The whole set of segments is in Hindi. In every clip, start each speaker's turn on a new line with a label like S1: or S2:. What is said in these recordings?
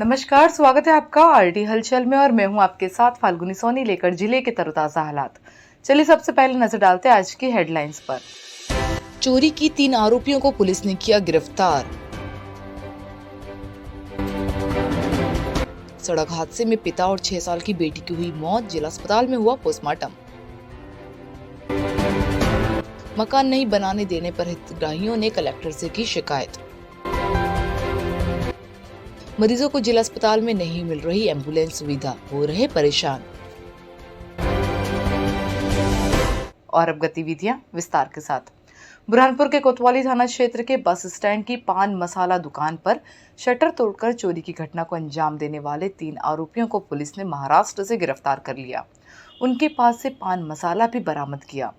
S1: नमस्कार, स्वागत है आपका आरटी हलचल में और मैं हूं आपके साथ फाल्गुनी सोनी लेकर जिले के तरोताजा हालात। चलिए सबसे पहले नजर डालते हैं आज की हेडलाइंस पर। चोरी की 3 आरोपियों को पुलिस ने किया गिरफ्तार। सड़क हादसे में पिता और 6 साल की बेटी की हुई मौत, जिला अस्पताल में हुआ पोस्टमार्टम। मकान नहीं बनाने देने पर हितग्राहियों ने कलेक्टर से की शिकायत। मरीजों को जिला अस्पताल में नहीं मिल रही एम्बुलेंस सुविधा, हो रहे परेशान। और अब गतिविधियां विस्तार के साथ। बुरहानपुर के कोतवाली थाना क्षेत्र के बस स्टैंड की पान मसाला दुकान पर शटर तोड़कर चोरी की घटना को अंजाम देने वाले 3 आरोपियों को पुलिस ने महाराष्ट्र से गिरफ्तार कर लिया। उनके पास से पान मसाला भी बरामद किया।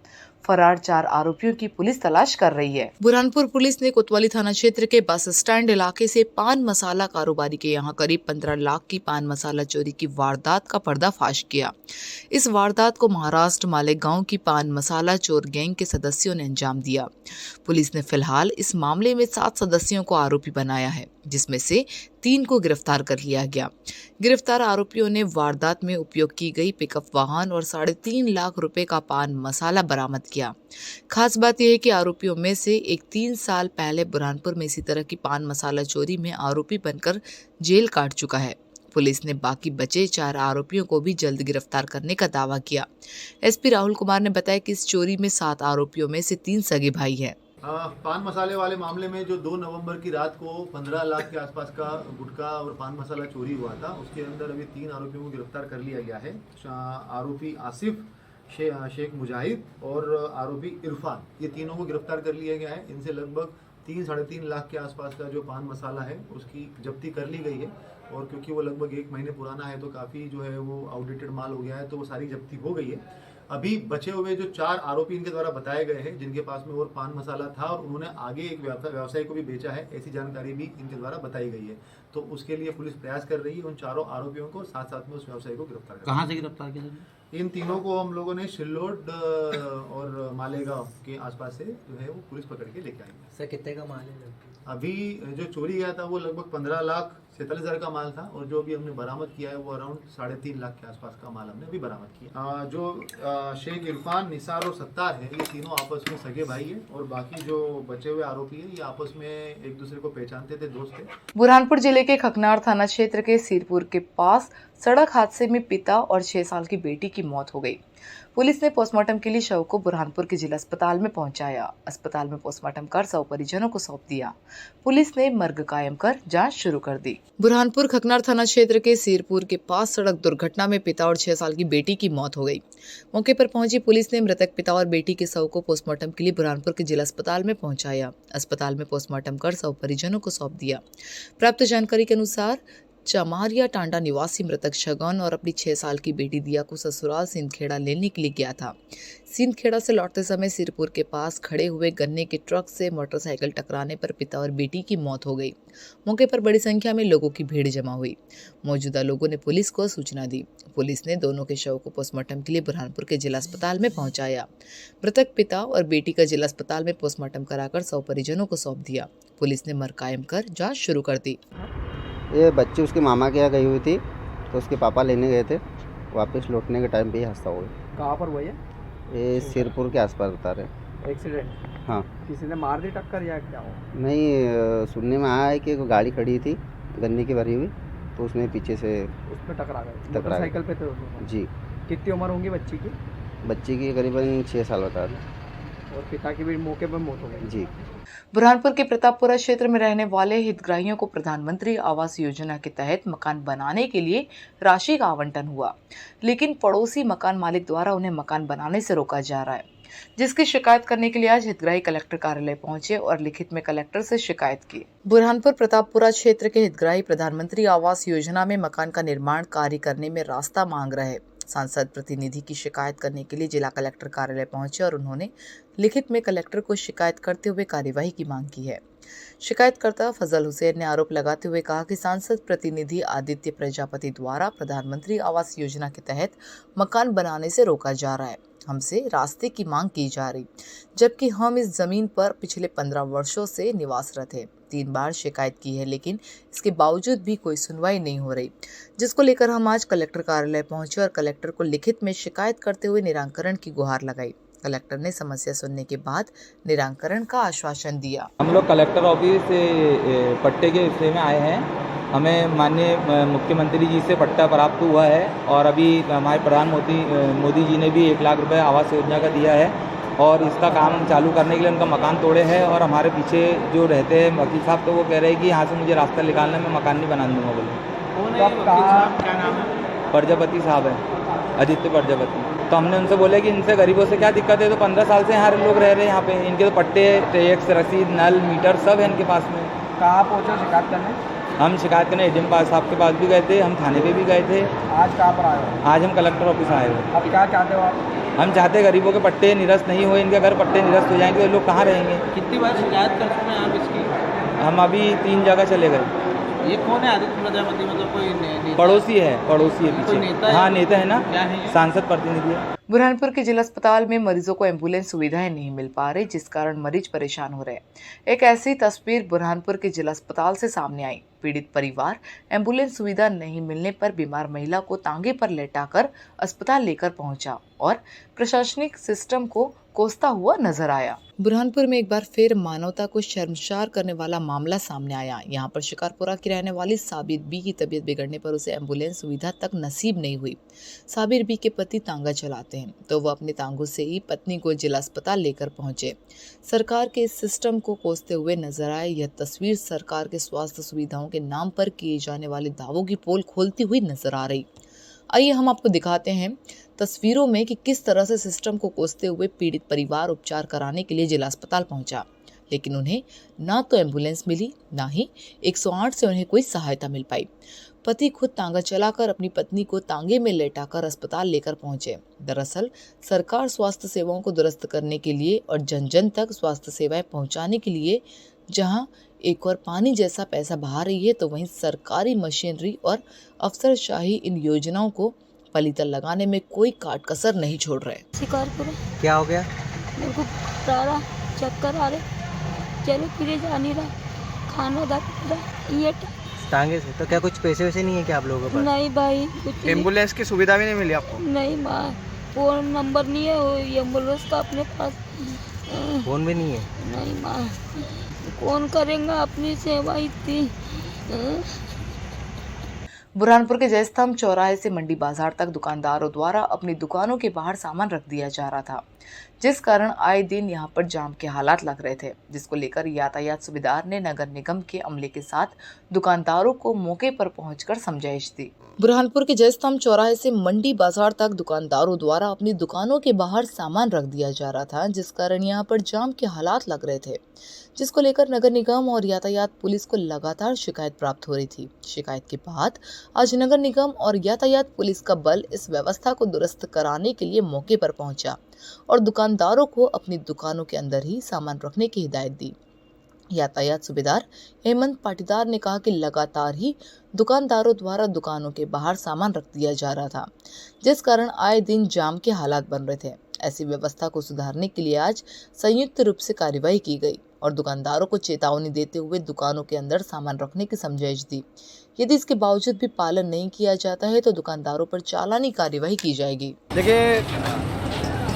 S1: फरार 4 आरोपियों की पुलिस तलाश कर रही है। बुरहानपुर पुलिस ने कोतवाली थाना क्षेत्र के बस स्टैंड इलाके से पान मसाला कारोबारी के यहां करीब 15 लाख की पान मसाला चोरी की वारदात का पर्दाफाश किया। इस वारदात को महाराष्ट्र मालेगांव की पान मसाला चोर गैंग के सदस्यों ने अंजाम दिया। पुलिस ने फिलहाल इस मामले में 7 सदस्यों को आरोपी बनाया है, जिसमें से 3 को गिरफ्तार कर लिया गया। गिरफ्तार आरोपियों ने वारदात में उपयोग की गई पिकअप वाहन और 3.5 लाख रुपए का पान मसाला बरामद किया। खास बात यह है कि आरोपियों में से एक 3 साल पहले बुरहानपुर में इसी तरह की पान मसाला चोरी में आरोपी बनकर जेल काट चुका है। पुलिस ने बाकी बचे 4 आरोपियों को भी जल्द गिरफ्तार करने का दावा किया। एसपी राहुल कुमार ने बताया कि इस चोरी में 7 आरोपियों में से 3 सगे भाई हैं।
S2: पान मसाले वाले मामले में जो 2 नवंबर की रात को 15 लाख के आसपास का गुटखा और पान मसाला चोरी हुआ था, उसके अंदर अभी 3 आरोपियों को गिरफ्तार कर लिया गया है। आरोपी आसिफ, शेख मुजाहिद और आरोपी इरफान, ये तीनों को गिरफ्तार कर लिया गया है। इनसे लगभग 3-3.5 लाख के आसपास का जो पान मसाला है उसकी जब्ती कर ली गई है। और क्योंकि वो लगभग 1 महीने पुराना है तो काफ़ी जो है वो आउटडेटेड माल हो गया है, तो वो सारी जब्ती हो गई है। अभी बचे हुए जो 4 आरोपी इनके द्वारा बताए गए हैं, जिनके पास में और पान मसाला था और उन्होंने आगे एक व्यवसायी को भी बेचा है, ऐसी जानकारी भी इनके द्वारा बताई गई है। तो उसके लिए पुलिस प्रयास कर रही है उन चारों आरोपियों को साथ साथ में उस व्यवसायी को गिरफ्तार करना।
S3: कहाँ से गिरफ्तार किया?
S2: इन तीनों को हम लोगों ने शिल्लोड और मालेगांव के आसपास से जो है वो पुलिस पकड़ के लेके आई है।
S3: सर कितने का माल है?
S2: अभी जो चोरी गया था वो लगभग 15,47,000 का माल था और जो अभी हमने बरामद किया है वो अराउंड 3.5 लाख के आसपास का माल हमने अभी बरामद किया। जो शेख इरफान, निसार और सत्तार है, ये तीनों आपस में सगे भाई है और बाकी जो बचे हुए आरोपी है ये आपस में एक दूसरे को पहचानते थे, दोस्त थे।
S1: बुरहानपुर जिले के खकनार थाना क्षेत्र के सिरपुर के पास सड़क हादसे में पिता और 6 साल की बेटी की मौत हो गई। पुलिस ने पोस्टमार्टम के लिए शव को बुरहानपुर के जिला अस्पताल में पहुंचाया। अस्पताल में पोस्टमार्टम कर शव परिजनों को सौंप दिया। पुलिस ने मर्ग कायम कर जांच शुरू कर दी। बुरहानपुर खकनार थाना क्षेत्र के सिरपुर के पास सड़क दुर्घटना में पिता और 6 साल की बेटी की मौत हो गई। मौके पर पहुंची पुलिस ने मृतक पिता और बेटी के शव को पोस्टमार्टम के लिए बुरहानपुर के जिला अस्पताल में पहुंचाया। अस्पताल में पोस्टमार्टम कर शव परिजनों को सौंप दिया। प्राप्त जानकारी के अनुसार चमारिया टांडा निवासी मृतक छगन और अपनी 6 साल की बेटी दिया को ससुराल सिंदखेड़ा लेने के लिए गया था। सिंदखेड़ा से लौटते समय सिरपुर के पास खड़े हुए गन्ने के ट्रक से मोटरसाइकिल टकराने पर पिता और बेटी की मौत हो गई। मौके पर बड़ी संख्या में लोगों की भीड़ जमा हुई। मौजूदा लोगों ने पुलिस को सूचना दी। पुलिस ने दोनों के शव को पोस्टमार्टम के लिए बुरहानपुर के जिला अस्पताल में पहुंचाया। मृतक पिता और बेटी का जिला अस्पताल में पोस्टमार्टम कराकर शव परिजनों को सौंप दिया। पुलिस ने मर्ग कायम कर जांच शुरू कर दी।
S4: ये बच्ची उसके मामा के यहाँ गई हुई थी तो उसके पापा लेने गए थे। वापस लौटने के टाइम पे ये हादसा हो गया।
S5: कहाँ पर हुआ
S4: ये सिरपुर के आसपास बता रहे।
S5: एक्सीडेंट?
S4: हाँ।
S5: किसी ने मार दी टक्कर या क्या हो?
S4: नहीं, सुनने में आया है कि एक गाड़ी खड़ी थी गन्ने की भरी हुई, तो उसने पीछे से
S5: उसमें टकरा गए। मोटरसाइकिल पे थे उसमें?
S4: जी।
S5: कितनी उम्र होंगी बच्ची की?
S4: बच्ची की करीबन 6 साल बता रहे।
S5: और पिता की भी मौके पर मौत हो गई।
S4: जी।
S1: बुरहानपुर के प्रतापपुरा क्षेत्र में रहने वाले हितग्राहियों को प्रधानमंत्री आवास योजना के तहत मकान बनाने के लिए राशि का आवंटन हुआ, लेकिन पड़ोसी मकान मालिक द्वारा उन्हें मकान बनाने से रोका जा रहा है, जिसकी शिकायत करने के लिए आज हितग्राही कलेक्टर कार्यालय पहुंचे और लिखित में कलेक्टर से शिकायत की। बुरहानपुर प्रतापपुरा क्षेत्र के हितग्राही प्रधानमंत्री आवास योजना में मकान का निर्माण कार्य करने में रास्ता मांग रहे सांसद प्रतिनिधि की शिकायत करने के लिए जिला कलेक्टर कार्यालय पहुंचे और उन्होंने लिखित में कलेक्टर को शिकायत करते हुए कार्यवाही की मांग की है। शिकायतकर्ता फजल हुसैन ने आरोप लगाते हुए कहा कि सांसद प्रतिनिधि आदित्य प्रजापति द्वारा प्रधानमंत्री आवास योजना के तहत मकान बनाने से रोका जा रहा है। हमसे रास्ते की मांग की जा रही, जबकि हम इस जमीन पर पिछले 15 वर्षों से निवासरत है। 3 बार शिकायत की है, लेकिन इसके बावजूद भी कोई सुनवाई नहीं हो रही, जिसको लेकर हम आज कलेक्टर कार्यालय पहुंचे और कलेक्टर को लिखित में शिकायत करते हुए निराकरण की गुहार लगाई। कलेक्टर ने समस्या सुनने के बाद निराकरण का आश्वासन दिया।
S6: हम लोग कलेक्टर ऑफिस से पट्टे के विषय में आए हैं। हमें माननीय मुख्यमंत्री जी से पट्टा प्राप्त हुआ है और अभी हमारे प्रधानमंत्री मोदी जी ने भी 1 लाख रुपए आवास योजना का दिया है और इसका काम चालू करने के लिए उनका मकान तोड़े हैं और हमारे पीछे जो रहते हैं वकील साहब, तो वो कह रहे हैं कि यहाँ से मुझे रास्ता निकालने में मकान नहीं बना दूँगा बोले।
S5: कौन है वकील साहब, क्या नाम है?
S6: प्रजापति साहब है, आदित्य प्रजापति। तो हमने उनसे बोला कि इनसे गरीबों से क्या दिक्कत है, तो 15 साल से यहाँ लोग रह रहे हैं यहाँ पे, इनके तो पट्टे, टैक्स, रसीद, नल, मीटर सब है इनके पास में।
S5: कहाँ पहुँचे शिकायत करने?
S6: हम शिकायत करने एडीएम साहब के पास भी गए थे, हम थाने पे भी गए थे।
S5: आज कहाँ पर आए हो?
S6: आज हम कलेक्टर ऑफिस आए हुए।
S5: अब क्या चाहते हो आप?
S6: हम चाहते हैं गरीबों के पट्टे निरस्त नहीं हुए, इनके अगर पट्टे निरस्त हो जाएंगे तो लोग कहाँ रहेंगे।
S3: कितनी बार शिकायत कर चुके हैं आप इसकी?
S6: हम अभी 3 जगह चले गए।
S3: ये कौन है आदित्य प्रजापति? मतलब कोई नेता?
S6: पड़ोसी है पीछे।
S3: कोई नेता है?
S6: हाँ, नेता है ना,
S3: क्या है ये?
S6: सांसद प्रतिनिधि है।
S1: बुरहानपुर के जिला अस्पताल में मरीजों को एम्बुलेंस सुविधाएं नहीं मिल पा रही, जिस कारण मरीज परेशान हो रहे हैं। एक ऐसी तस्वीर बुरहानपुर के जिला अस्पताल से सामने आई। पीड़ित परिवार एम्बुलेंस सुविधा नहीं मिलने पर बीमार महिला को तांगे पर लेटाकर अस्पताल लेकर पहुंचा और प्रशासनिक सिस्टम को कोसता हुआ नजर आया। बुरहानपुर में एक बार फिर मानवता को शर्मसार करने वाला मामला सामने आया। यहाँ पर शिकारपुरा की रहने वाली साबिर बी की तबीयत बिगड़ने पर उसे एम्बुलेंस सुविधा तक नसीब नहीं हुई। साबिर बी के पति तांगा चलाते हैं, तो वह अपने तांगों से ही पत्नी को जिला अस्पताल लेकर पहुंचे। सरकार के इस सिस्टम को कोसते हुए नजर आए। यह तस्वीर सरकार के स्वास्थ्य सुविधाओं के नाम पर किए जाने वाले दावों की पोल खोलती हुई नजर आ रही। आइए हम आपको दिखाते हैं तस्वीरों में कि किस तरह से सिस्टम को कोसते हुए पीड़ित परिवार उपचार कराने के लिए जिला अस्पताल पहुंचा, लेकिन उन्हें ना तो एम्बुलेंस मिली, ना ही 108 से उन्हें कोई सहायता मिल पाई। पति खुद तांगा चलाकर अपनी पत्नी को तांगे में लेटाकर अस्पताल लेकर पहुंचे। दरअसल सरकार स्वास्थ्य सेवाओं को दुरुस्त करने के लिए और जन जन तक स्वास्थ्य सेवाएं पहुंचाने के लिए जहां एक और पानी जैसा पैसा बहा रही है, तो वहीं सरकारी मशीनरी और अफसरशाही इन योजनाओं को पलीतल लगाने में कोई काट कसर नहीं छोड़ रहे।
S7: शिकारपुर
S4: क्या हो गया?
S7: मेरे को रहा चक्कर आ रहे, चले फिरे जा नहीं रहा, खाना दादा ये
S4: टांगे से तो क्या कुछ पैसे वैसे नहीं है क्या आप लोगों के पास?
S7: नहीं भाई, कुछ
S5: एम्बुलेंस की सुविधा भी नहीं मिली आपको?
S7: नहीं माँ, फोन नंबर नहीं है वो एम्बुलेंस का अपने पास।
S4: फोन भी नहीं है?
S7: नहीं माँ, कौन करेगा अपनी सेवा इतनी।
S1: बुरहानपुर के जयस्तंभ चौराहे से मंडी बाजार तक दुकानदारों द्वारा अपनी दुकानों के बाहर सामान रख दिया जा रहा था, जिस कारण आए दिन यहां पर जाम के हालात लग रहे थे, जिसको लेकर यातायात सुबेदार ने नगर निगम के अमले के साथ दुकानदारों को मौके पर पहुंचकर समझाइश दी। बुरहानपुर के जयस्तंभ चौराहे से मंडी बाजार तक दुकानदारों द्वारा अपनी दुकानों के बाहर सामान रख दिया जा रहा था, जिस कारण यहां पर जाम के हालात लग रहे थे, जिसको लेकर नगर निगम और यातायात पुलिस को लगातार शिकायत प्राप्त हो रही थी। शिकायत के बाद आज नगर निगम और यातायात पुलिस का बल इस व्यवस्था को दुरुस्त कराने के लिए मौके पर पहुंचा और दुकानदारों को अपनी दुकानों के अंदर ही सामान रखने की हिदायत दी। यातायात सुबेदार हेमंत पाटीदार ने कहा कि लगातार ही दुकानदारों द्वारा दुकानों के बाहर सामान रख दिया जा रहा था, जिस कारण आए दिन जाम के हालात बन रहे थे। ऐसी व्यवस्था को सुधारने के लिए आज संयुक्त रूप से कार्यवाही की गई और दुकानदारों को चेतावनी देते हुए दुकानों के अंदर सामान रखने की समझाइश दी। यदि इसके बावजूद भी पालन नहीं किया जाता है तो दुकानदारों पर चालानी कार्यवाही की जाएगी।
S8: देखिए,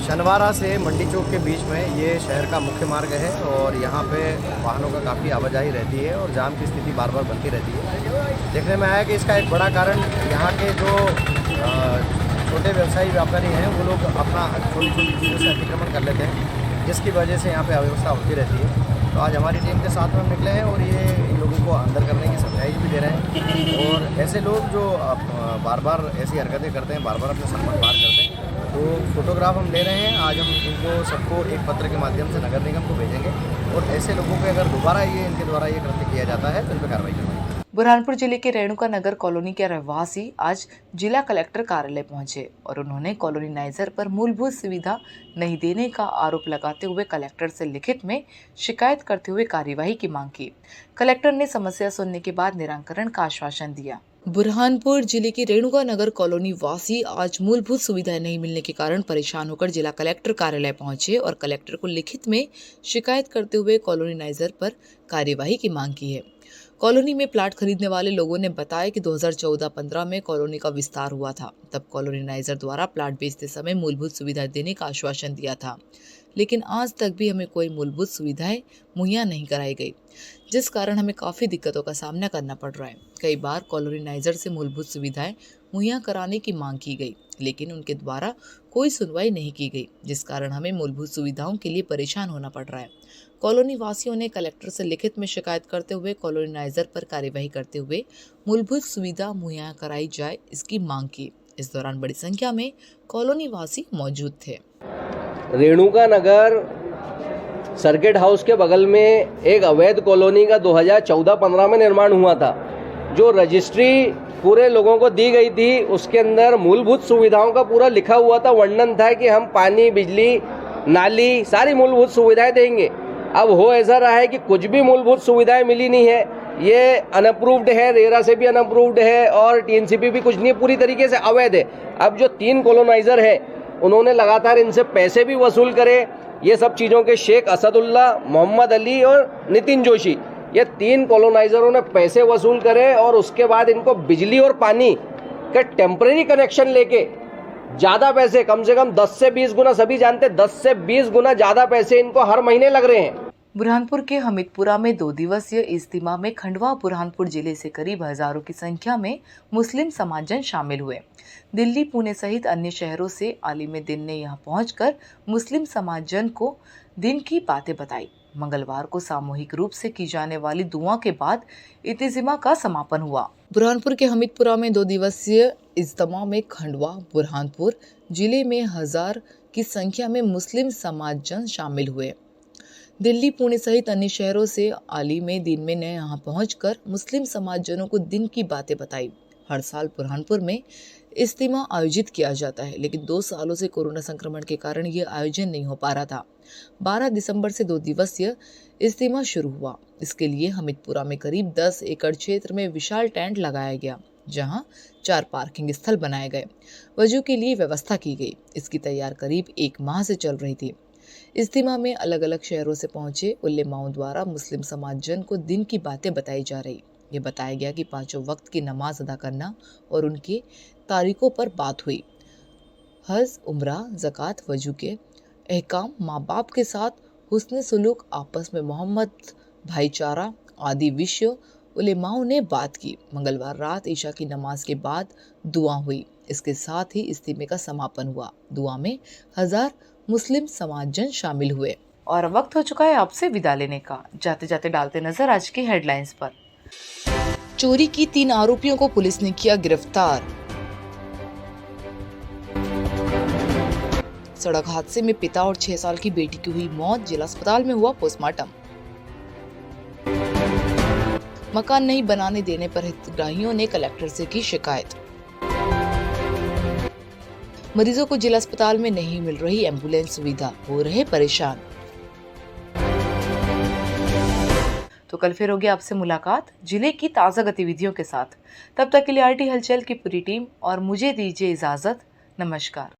S8: शनिवारा से मंडी चौक के बीच में ये शहर का मुख्य मार्ग है और यहाँ पे वाहनों का काफ़ी आवाजाही रहती है और जाम की स्थिति बार बार बनती रहती है। देखने में आया कि इसका एक बड़ा कारण यहाँ के जो छोटे व्यवसायी व्यापारी हैं वो लोग अपना छोटी छोटी चीज़ों से अतिक्रमण कर लेते हैं, जिसकी वजह से यहाँ पे अव्यवस्था होती रहती है। तो आज हमारी टीम के साथ में हम निकले हैं और ये इन लोगों को अंदर करने की समझाइश भी दे रहे हैं। और ऐसे लोग जो बार बार ऐसी हरकतें करते हैं, बार बार अपना सामान बाहर करते हैं, तो फोटोग्राफ हम ले रहे हैं। आज हम इनको सबको एक पत्र के माध्यम से नगर निगम को भेजेंगे और ऐसे लोगों पे अगर दोबारा इनके द्वारा ये कृत्य किया जाता है तो इन पर कार्रवाई करेंगे।
S1: बुरहानपुर जिले के रेणुका नगर कॉलोनी के रहवासी आज जिला कलेक्टर कार्यालय पहुंचे और उन्होंने कॉलोनीनाइजर पर मूलभूत सुविधा नहीं देने का आरोप लगाते हुए कलेक्टर से लिखित में शिकायत करते हुए कार्यवाही की मांग की। कलेक्टर ने समस्या सुनने के बाद निराकरण का आश्वासन दिया। बुरहानपुर जिले की रेणुका नगर कॉलोनी वासी आज मूलभूत सुविधाएं नहीं मिलने के कारण परेशान होकर जिला कलेक्टर कार्यालय पहुंचे और कलेक्टर को लिखित में शिकायत करते हुए कॉलोनीनाइजर पर कार्यवाही की मांग की है। कॉलोनी में प्लाट खरीदने वाले लोगों ने बताया कि 2014-15 में कॉलोनी का विस्तार हुआ था। तब कॉलोनीनाइजर द्वारा प्लाट बेचते समय मूलभूत सुविधाएं देने का आश्वासन दिया था, लेकिन आज तक भी हमें कोई मूलभूत सुविधाएं मुहैया नहीं कराई गई, जिस कारण हमें काफ़ी दिक्कतों का सामना करना पड़ रहा है। कई बार कॉलोनीनाइजर से मूलभूत सुविधाएं मुहैया कराने की मांग की गई, लेकिन उनके द्वारा कोई सुनवाई नहीं की गई, जिस कारण हमें मूलभूत सुविधाओं के लिए परेशान होना पड़ रहा है। कॉलोनी वासियों ने कलेक्टर से लिखित में शिकायत करते हुए कॉलोनीनाइजर पर कार्यवाही करते हुए मूलभूत सुविधा मुहैया कराई जाए, इसकी मांग की। इस दौरान बड़ी संख्या में कॉलोनी वासी मौजूद थे।
S9: रेणुका नगर सर्किट हाउस के बगल में एक अवैध कॉलोनी का 2014-15 में निर्माण हुआ था, जो रजिस्ट्री पूरे लोगों को दी गई थी। उसके अंदर मूलभूत सुविधाओं का पूरा लिखा हुआ था, वर्णन था कि हम पानी, बिजली, नाली, सारी मूलभूत सुविधाएं देंगे। अब हो ऐसा रहा है कि कुछ भी मूलभूत सुविधाएं मिली नहीं है। ये अनअप्रूव्ड है, रेरा से भी अनअप्रूव्ड है और टीएनसीपी भी कुछ नहीं, पूरी तरीके से अवैध है। अब जो 3 कॉलोनाइजर है, उन्होंने लगातार इनसे पैसे भी वसूल करे। ये सब चीज़ों के शेख असदुल्ला, मोहम्मद अली और नितिन जोशी, ये 3 कॉलोनाइजरों ने पैसे वसूल करे और उसके बाद इनको बिजली और पानी का टेम्परेरी कनेक्शन लेके ज़्यादा पैसे, कम से कम 10 से 20 गुना, सभी जानते हैं 10 से 20 गुना ज़्यादा पैसे इनको हर महीने लग रहे हैं।
S1: बुरहानपुर के हमीदपुरा में 2 दिवसीय इज्तिमा में खंडवा बुरहानपुर जिले से करीब हजारों की संख्या में मुस्लिम समाजजन शामिल हुए। दिल्ली, पुणे सहित अन्य शहरों से आलिम दिन ने यहां पहुंचकर मुस्लिम समाजजन को दिन की बातें बताई। मंगलवार को सामूहिक रूप से की जाने वाली दुआ के बाद इज्तिमा का समापन हुआ। बुरहानपुर के हमीदपुरा में 2 दिवसीय इज्तिमा में खंडवा बुरहानपुर जिले में 1000 की संख्या में मुस्लिम समाजजन शामिल हुए। दिल्ली, पुणे सहित अन्य शहरों से आलिम दिन में ने यहाँ पहुंचकर मुस्लिम समाजजनों को दिन की बातें बताई। हर साल बुरहानपुर में इज्तिमा आयोजित किया जाता है, लेकिन 2 सालों से कोरोना संक्रमण के कारण ये आयोजन नहीं हो पा रहा था। 12 दिसंबर से 2 दिवसीय इज्तिमा शुरू हुआ। इसके लिए हमीदपुरा में करीब 10 एकड़ क्षेत्र में विशाल टेंट लगाया गया, जहां 4 पार्किंग स्थल बनाए गए। वजू के लिए व्यवस्था की गई। इसकी तैयारी करीब 1 माह से चल रही थी। इज्तिमा में अलग अलग शहरों से पहुंचे उलेमाओं द्वारा मुस्लिम समाजजन को दिन की बातें बताई जा रही। ये बताया गया कि 5 वक्त की नमाज अदा करना और उनके तारीखों पर बात हुई। हज, उम्रा, ज़कात, वजू के अहकाम, माँ बाप के साथ हुस्न सलूक, आपस में मोहम्मद, भाईचारा आदि विषयों उलेमाओं ने बात की। मंगलवार रात ईशा की नमाज के बाद दुआ हुई। इसके साथ ही इज्तिमे का समापन हुआ। दुआ में 1000 मुस्लिम समाजजन शामिल हुए। और वक्त हो चुका है आपसे विदा लेने का। जाते जाते डालते नजर आज की हेडलाइंस पर। चोरी की 3 आरोपियों को पुलिस ने किया गिरफ्तार। सड़क हादसे में पिता और 6 साल की बेटी की हुई मौत, जिला अस्पताल में हुआ पोस्टमार्टम। मकान नहीं बनाने देने पर हितग्राहियों ने कलेक्टर से की शिकायत। मरीजों को जिला अस्पताल में नहीं मिल रही एम्बुलेंस सुविधा, हो रहे परेशान। तो कल फिर होगी आपसे मुलाकात जिले की ताज़ा गतिविधियों के साथ। तब तक के लिए आरटी हलचल की पूरी टीम और मुझे दीजिए इजाजत। नमस्कार।